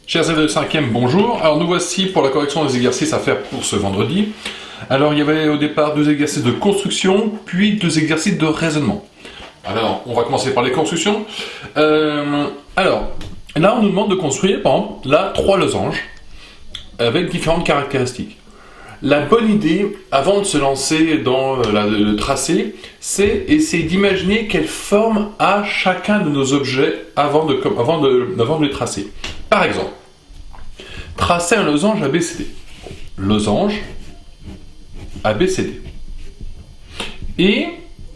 Chers élèves de 5e, bonjour. Alors nous voici pour la correction des exercices à faire pour ce vendredi. Alors il y avait au départ 2 exercices de construction, puis 2 exercices de raisonnement. Alors on va commencer par les constructions. Alors là on nous demande de construire par exemple là 3 losanges avec différentes caractéristiques. La bonne idée, avant de se lancer dans le tracé, c'est essayer d'imaginer quelle forme a chacun de nos objets avant de les tracer. Par exemple, tracer un losange ABCD. Losange ABCD. Et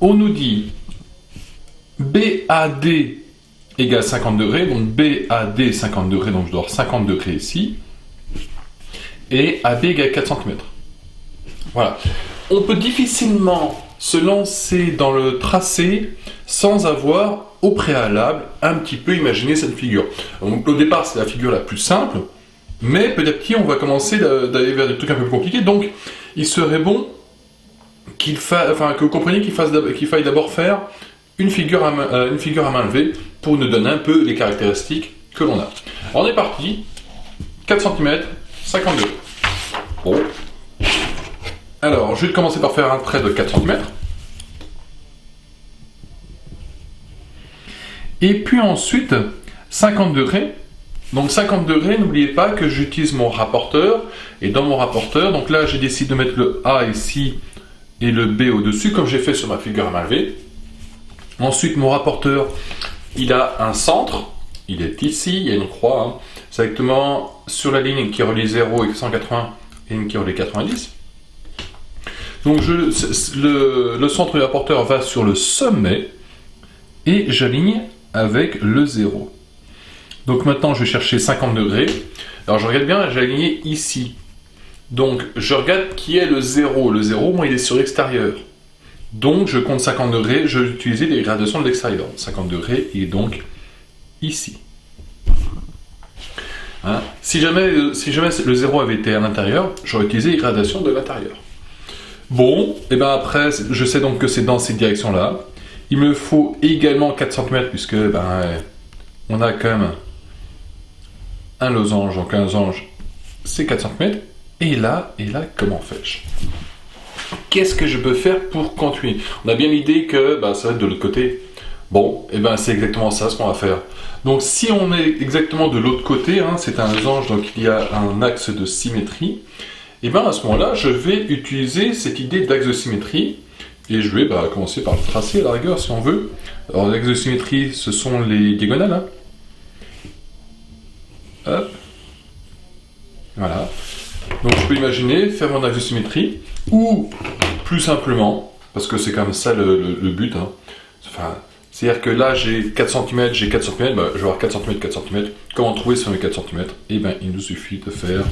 on nous dit BAD égale 50 degrés, donc BAD 50 degrés, donc je dois avoir 50 degrés ici, et AB égale 4 cm. Voilà. On peut difficilement se lancer dans le tracé sans avoir au préalable un petit peu imaginé cette figure. Donc, au départ, c'est la figure la plus simple, mais petit à petit, on va commencer d'aller vers des trucs un peu plus compliqués. Donc, il serait bon que vous compreniez qu'il faille d'abord faire une figure à main levée pour nous donner un peu les caractéristiques que l'on a. Alors, on est parti. 4 cm, 52. Bon. Alors, je vais commencer par faire un trait de 4 cm. Et puis ensuite, 50 degrés. Donc 50 degrés, n'oubliez pas que j'utilise mon rapporteur. Et dans mon rapporteur, donc là j'ai décidé de mettre le A ici et le B au-dessus, comme j'ai fait sur ma figure à main levée. Ensuite, mon rapporteur, il a un centre. Il est ici, il y a une croix, hein, exactement sur la ligne qui relie 0 et 180 et une qui relie 90. Donc le centre du rapporteur va sur le sommet et j'aligne avec le 0. Donc maintenant je vais chercher 50 degrés. Alors je regarde bien, j'ai aligné ici. Donc je regarde qui est le 0. Le 0, moi il est sur l'extérieur. Donc je compte 50 degrés, je vais utiliser les gradations de l'extérieur. 50 degrés, il est donc ici. Hein, si jamais le 0 avait été à l'intérieur, j'aurais utilisé les gradations de l'intérieur. Bon, et bien après, je sais donc que c'est dans cette direction-là. Il me faut également 4 cm, puisque on a quand même un losange, donc un losange, c'est 4 cm. Et là, comment fais-je? Qu'est-ce que je peux faire pour continuer? On a bien l'idée que ça va être de l'autre côté. Bon, et c'est exactement ça ce qu'on va faire. Donc si on est exactement de l'autre côté, hein, c'est un losange, donc il y a un axe de symétrie. Et à ce moment-là, je vais utiliser cette idée d'axe de symétrie et je vais commencer par le tracer à la rigueur si on veut. Alors l'axe de symétrie, ce sont les diagonales. Hein. Hop. Voilà. Donc je peux imaginer faire mon axe de symétrie ou plus simplement, parce que c'est quand même ça le but. Hein. Enfin, c'est-à-dire que là j'ai 4 cm, je vais avoir 4 cm, 4 cm. Comment trouver sur mes 4 cm? Et il nous suffit de faire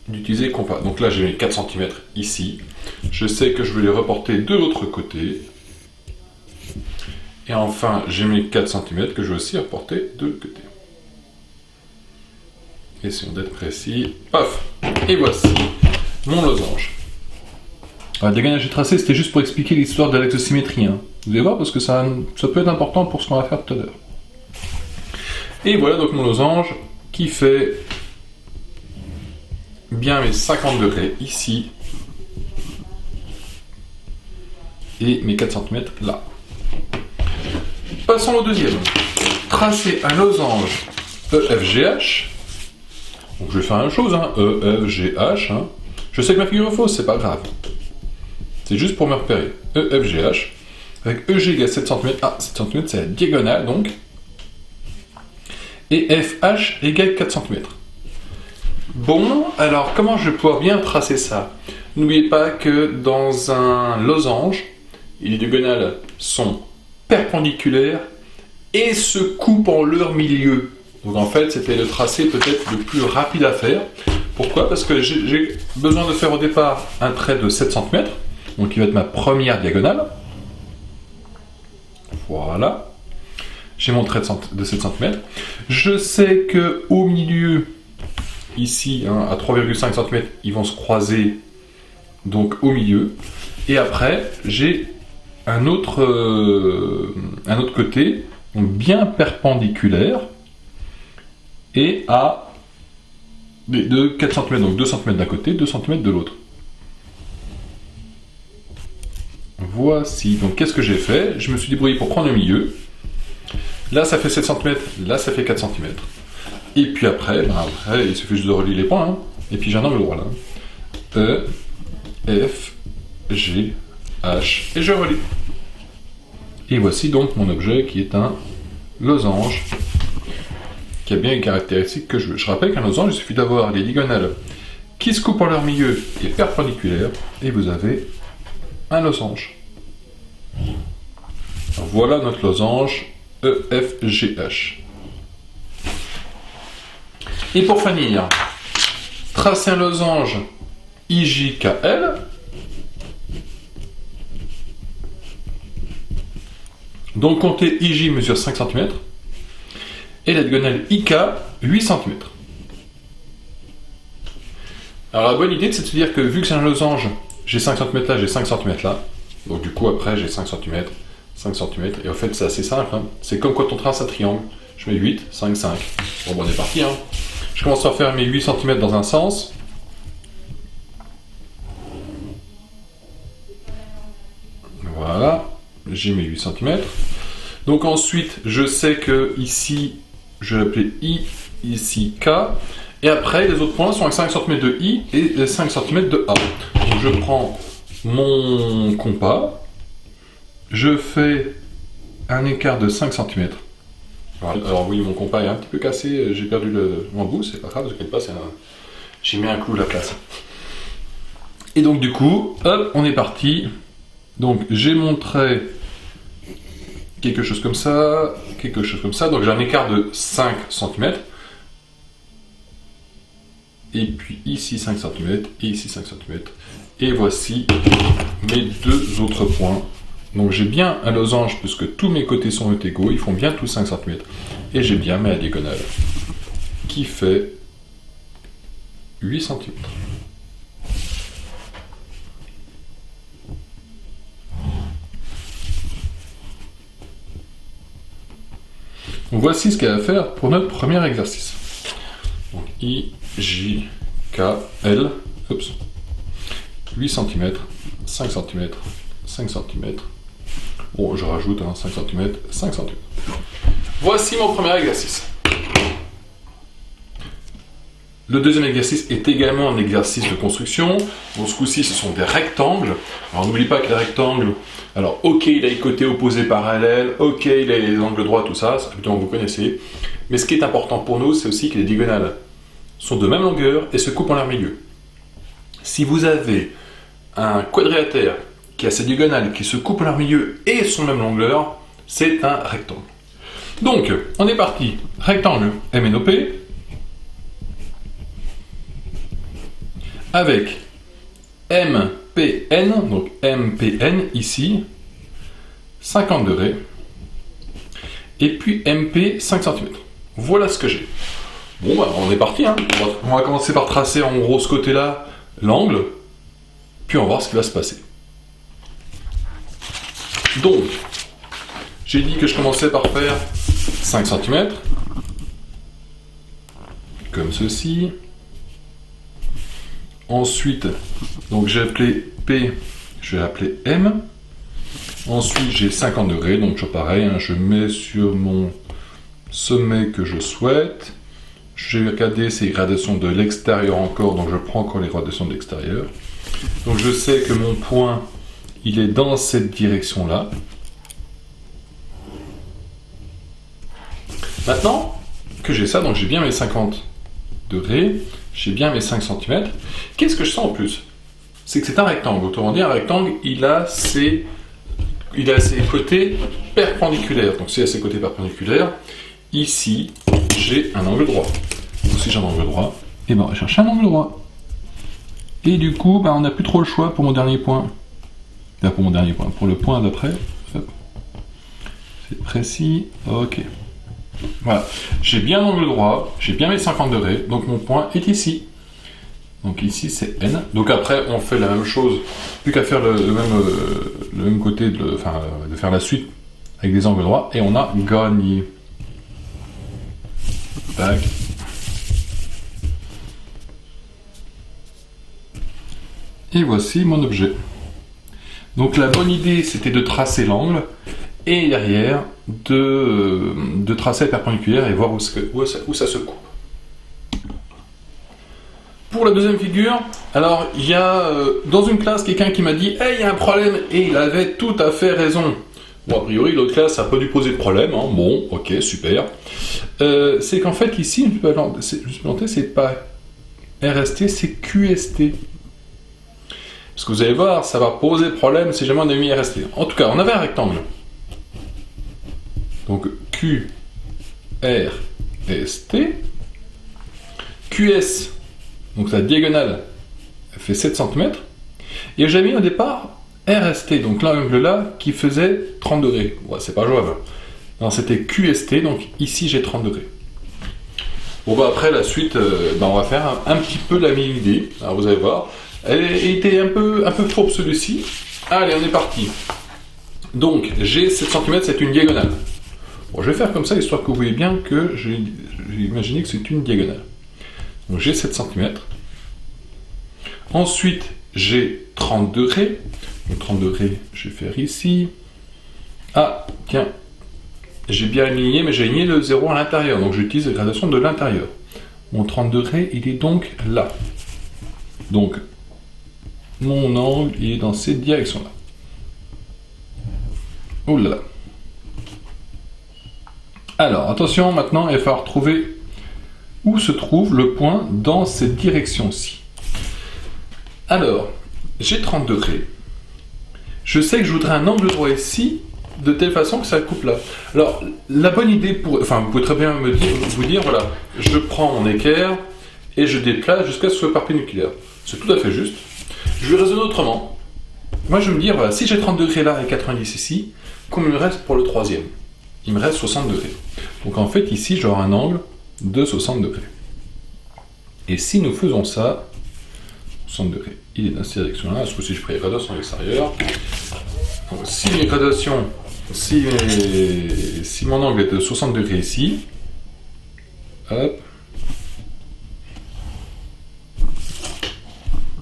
d'utiliser compas. Donc là j'ai mes 4 cm ici. Je sais que je vais les reporter de l'autre côté. Et enfin j'ai mes 4 cm que je vais aussi reporter de l'autre côté. Essayons d'être précis. Paf! Et voici mon losange. Alors, le diagonale que j'ai tracé, c'était juste pour expliquer l'histoire de l'axe de symétrie. Hein. Vous allez voir parce que ça peut être important pour ce qu'on va faire tout à l'heure. Et voilà donc mon losange qui fait bien mes 50 degrés ici et mes 4 cm là. Passons au deuxième. Tracer un losange EFGH. Donc je vais faire la même chose, hein. EFGH. Hein. Je sais que ma figure est fausse, c'est pas grave. C'est juste pour me repérer. EFGH avec EG égale 7 cm. Ah, 7 cm c'est la diagonale donc. Et FH égale 4 cm. Bon, alors comment je vais pouvoir bien tracer ça? N'oubliez pas que dans un losange, les diagonales sont perpendiculaires et se coupent en leur milieu. Donc en fait, c'était le tracé peut-être le plus rapide à faire. Pourquoi? Parce que j'ai besoin de faire au départ un trait de 7 cm, donc qui va être ma première diagonale. Voilà. J'ai mon trait de 7 cm. Je sais qu'au milieu, ici, hein, à 3,5 cm, ils vont se croiser donc au milieu. Et après, j'ai un autre côté, donc bien perpendiculaire. et à de 4 cm, donc 2 cm d'un côté, 2 cm de l'autre. Voici, donc qu'est-ce que j'ai fait? Je me suis débrouillé pour prendre le milieu. Là ça fait 7 cm, là ça fait 4 cm. Et puis après, il suffit juste de relier les points, hein. Et puis j'ai un angle droit là. E, F, G, H, et je relie. Et voici donc mon objet qui est un losange, qui a bien une caractéristique que je veux. Je rappelle qu'un losange, il suffit d'avoir les diagonales qui se coupent en leur milieu et perpendiculaires, et vous avez un losange. Alors voilà notre losange E, F, G, H. Et pour finir, tracer un losange IJKL. Donc comptez IJ mesure 5 cm et la diagonale IK 8 cm. Alors la bonne idée c'est de se dire que vu que c'est un losange, j'ai 5 cm là, j'ai 5 cm là. Donc du coup après j'ai 5 cm, 5 cm. Et en fait c'est assez simple, hein. C'est comme quand on trace un triangle. Je mets 8, 5, 5. Bon, on est parti, hein. Je commence à faire mes 8 cm dans un sens. Voilà, j'ai mes 8 cm. Donc ensuite, je sais que ici, je vais l'appeler I, ici K. Et après, les autres points sont avec 5 cm de I et 5 cm de A. Donc je prends mon compas, je fais un écart de 5 cm. Voilà. Alors oui, mon compas est un petit peu cassé, j'ai perdu mon bout, c'est pas grave, ne vous inquiétez pas, j'ai mis un clou à la place. Et donc du coup, hop, on est parti. Donc j'ai montré quelque chose comme ça, donc j'ai un écart de 5 cm. Et puis ici 5 cm, et ici 5 cm. Et voici mes deux autres points. Donc j'ai bien un losange puisque tous mes côtés sont égaux, ils font bien tous 5 cm. Et j'ai bien ma diagonale qui fait 8 cm. Donc voici ce qu'il y a à faire pour notre premier exercice. Donc I, J, K, L, oups, 8 cm, 5 cm, 5 cm. Bon, je rajoute un 5 cm, 5 cm. Voici mon premier exercice. Le deuxième exercice est également un exercice de construction. Bon, ce coup-ci, ce sont des rectangles. Alors, n'oublie pas que les rectangles, alors, ok, il a les côtés opposés parallèles, ok, il a les angles droits, tout ça, c'est plutôt que vous connaissez. Mais ce qui est important pour nous, c'est aussi que les diagonales sont de même longueur et se coupent en leur milieu. Si vous avez un quadrilatère qui a ses diagonales qui se coupent en leur milieu et sont de même longueur, c'est un rectangle. Donc, on est parti. Rectangle MNOP avec MPN, donc MPN ici, 50 degrés, et puis MP 5 cm. Voilà ce que j'ai. Bon, bah, on est parti, hein. On va commencer par tracer en gros ce côté-là, l'angle, puis on va voir ce qui va se passer. Donc, j'ai dit que je commençais par faire 5 cm, comme ceci. Ensuite, donc j'ai appelé P, je vais appeler M. Ensuite, j'ai 50 degrés, donc toujours pareil, hein, je mets sur mon sommet que je souhaite. J'ai regardé ces gradations de l'extérieur encore, donc je prends encore les gradations de l'extérieur. Donc je sais que mon point, il est dans cette direction-là. Maintenant que j'ai ça, donc j'ai bien mes 50 degrés, j'ai bien mes 5 cm. Qu'est-ce que je sens en plus? C'est que c'est un rectangle. Autrement dit, un rectangle, il a ses côtés perpendiculaires. Donc, s'il a ses côtés perpendiculaires, ici, j'ai un angle droit. Donc, si j'ai un angle droit, et ben, on va chercher un angle droit. Et du coup, ben, on n'a plus trop le choix pour mon dernier point. Enfin, pour mon dernier point, pour le point d'après. C'est précis. Ok. Voilà, j'ai bien l'angle droit, j'ai bien mes 50 degrés, donc mon point est ici. Donc ici c'est N. Donc après on fait la même chose, plus qu'à faire le même côté, de faire la suite avec des angles droits, et on a gagné. Tac. Et voici mon objet. Donc la bonne idée, c'était de tracer l'angle et derrière de tracer la perpendiculaire et voir où ça se coupe. Pour la deuxième figure, alors il y a dans une classe quelqu'un qui m'a dit hey, il y a un problème, et il avait tout à fait raison. Bon, a priori, l'autre classe n'a pas dû poser de problème, hein. Bon, ok, super. C'est qu'en fait, ici, je me suis planté, c'est pas RST, c'est QST. Parce que vous allez voir, ça va poser problème si jamais on a mis RST. En tout cas, on avait un rectangle. Donc Q, R, S, T. QS, donc la diagonale, elle fait 7 cm. Et j'ai mis au départ RST, donc l'angle là, qui faisait 30 degrés. Ouais, c'est pas jouable. Alors c'était QST, donc ici j'ai 30 degrés. Bon bah après la suite, on va faire un petit peu la même idée. Alors vous allez voir. Elle était un peu fourbe celui-ci. Allez, on est parti. Donc, j'ai 7 cm, c'est une diagonale. Bon, je vais faire comme ça, histoire que vous voyez bien que j'ai imaginé que c'est une diagonale. Donc, j'ai 7 cm. Ensuite, j'ai 30 degrés. Donc, 30 degrés, je vais faire ici. Ah, tiens. J'ai bien aligné, mais j'ai aligné le 0 à l'intérieur. Donc, j'utilise la gradation de l'intérieur. Mon 30 degrés, il est donc là. Donc, mon angle il est dans cette direction-là. Oh là là. Alors, attention, maintenant, il va falloir trouver où se trouve le point dans cette direction-ci. Alors, j'ai 30 degrés. Je sais que je voudrais un angle droit ici, de telle façon que ça coupe là. Alors, la bonne idée, vous pouvez très bien vous dire, voilà, je prends mon équerre et je déplace jusqu'à ce que ce soit perpendiculaire. C'est tout à fait juste. Je vais raisonner autrement. Moi, je vais me dire, voilà, si j'ai 30 degrés là et 90 ici, combien il me reste pour le troisième? Il me reste 60 degrés. Donc en fait, ici, j'aurai un angle de 60 degrés. Et si nous faisons ça, 60 degrés, il est dans cette direction-là. Ce coup-ci, je prends les gradations à l'extérieur. Donc, si mes gradations, si mon angle est de 60 degrés ici, hop,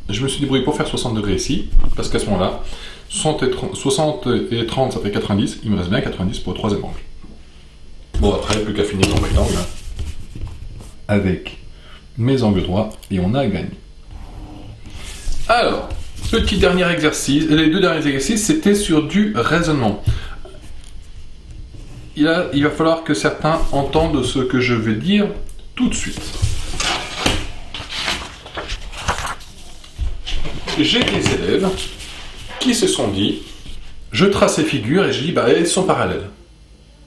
je me suis débrouillé pour faire 60 degrés ici, parce qu'à ce moment-là, 60 et 30, ça fait 90, il me reste bien 90 pour le troisième angle. Bon, après, plus qu'à finir mon rectangle, avec mes angles droits, et on a gagné. Alors, petit dernier exercice, les deux derniers exercices, c'était sur du raisonnement. Il va falloir que certains entendent ce que je vais dire tout de suite. J'ai des élèves qui se sont dit, je trace ces figures et je dis, elles sont parallèles.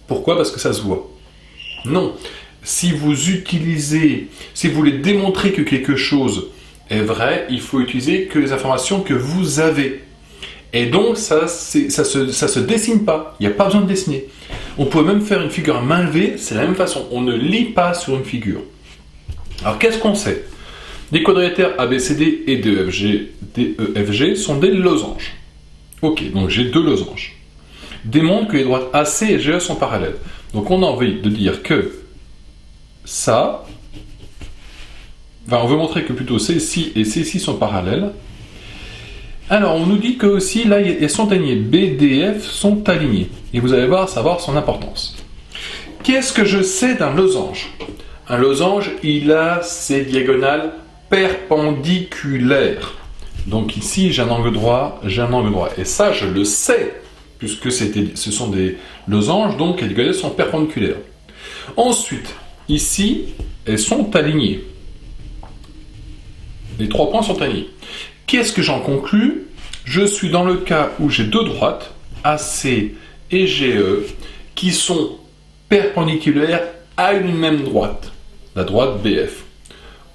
Pourquoi? Parce que ça se voit. Non. Si vous voulez démontrer que quelque chose est vrai, il faut utiliser que les informations que vous avez. Et donc, ça se dessine pas. Il n'y a pas besoin de dessiner. On peut même faire une figure à main levée, c'est la même façon. On ne lit pas sur une figure. Alors, qu'est-ce qu'on sait? Les quadrilatères ABCD et DEFG sont des losanges. Ok, donc j'ai deux losanges. Démontre que les droites AC et GE sont parallèles. Donc on a envie de dire que ça, on veut montrer que plutôt C-ci et C-ci sont parallèles. Alors on nous dit que aussi là elles sont alignées, B, D, F sont alignées. Et vous allez voir, ça va avoir son importance. Qu'est-ce que je sais d'un losange? Un losange, il a ses diagonales perpendiculaires. Donc ici, j'ai un angle droit, j'ai un angle droit. Et ça, je le sais, puisque ce sont des losanges, donc les diagonales sont perpendiculaires. Ensuite, ici, elles sont alignées. Les trois points sont alignés. Qu'est-ce que j'en conclus? Je suis dans le cas où j'ai deux droites, AC et GE, qui sont perpendiculaires à une même droite, la droite BF.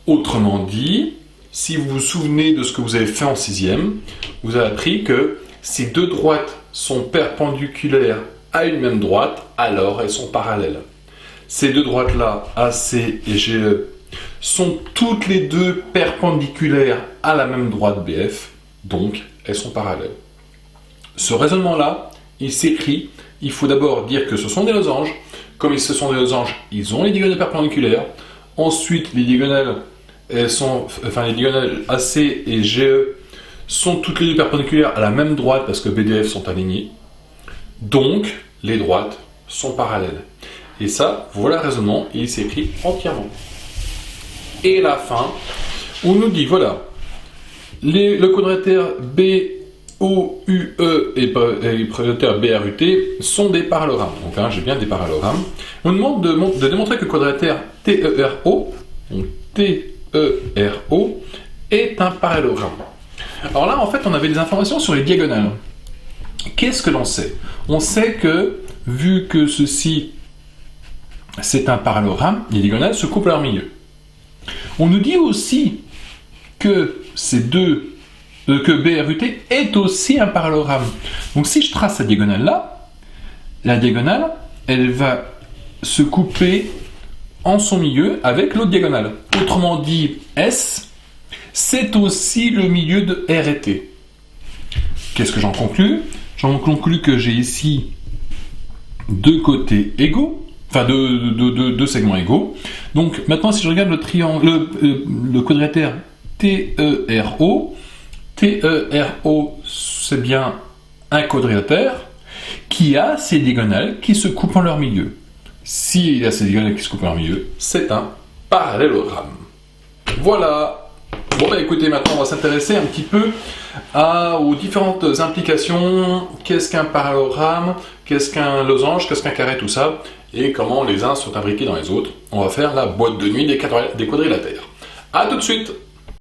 Autrement dit, si vous vous souvenez de ce que vous avez fait en 6e, vous avez appris que si deux droites sont perpendiculaires à une même droite, alors elles sont parallèles. Ces deux droites-là, AC et GE, sont toutes les deux perpendiculaires à la même droite BF, donc elles sont parallèles. Ce raisonnement-là, il s'écrit, il faut d'abord dire que ce sont des losanges. Comme ce sont des losanges, ils ont les diagonales perpendiculaires. Ensuite, les diagonales AC et GE sont toutes les deux perpendiculaires à la même droite parce que BDF sont alignés. Donc, les droites sont parallèles. Et ça, voilà le raisonnement, et il s'écrit entièrement. Et la fin, on nous dit, voilà, le quadrilatère BOUE et le quadrilatère BRUT sont des parallélogrammes. Donc là, j'ai bien des parallélogrammes. On nous demande de démontrer que le quadrilatère TERO, donc TERO, est un parallélogramme. Alors là, en fait, on avait des informations sur les diagonales. Qu'est-ce que l'on sait? On sait que, vu que ceci, c'est un parallélogramme, les diagonales se couplent à leur milieu. On nous dit aussi que que BRUT est aussi un parallélogramme. Donc si je trace cette diagonale-là, la diagonale, elle va se couper en son milieu avec l'autre diagonale. Autrement dit, S, c'est aussi le milieu de R et T. Qu'est-ce que j'en conclus? J'en conclus que j'ai ici deux côtés égaux, enfin deux segments égaux. Donc maintenant, si je regarde le triangle, le quadrilatère TERO, TERO, c'est bien un quadrilatère qui a ses diagonales qui se coupent en leur milieu. S'il y a ces diagonales qui se coupent en leur milieu, c'est un parallélogramme. Voilà. Bon bah écoutez, maintenant on va s'intéresser un petit peu aux différentes implications. Qu'est-ce qu'un parallélogramme? Qu'est-ce qu'un losange? Qu'est-ce qu'un carré? Tout ça. Et comment les uns sont imbriqués dans les autres. On va faire la boîte de nuit des quadrilatères. A tout de suite!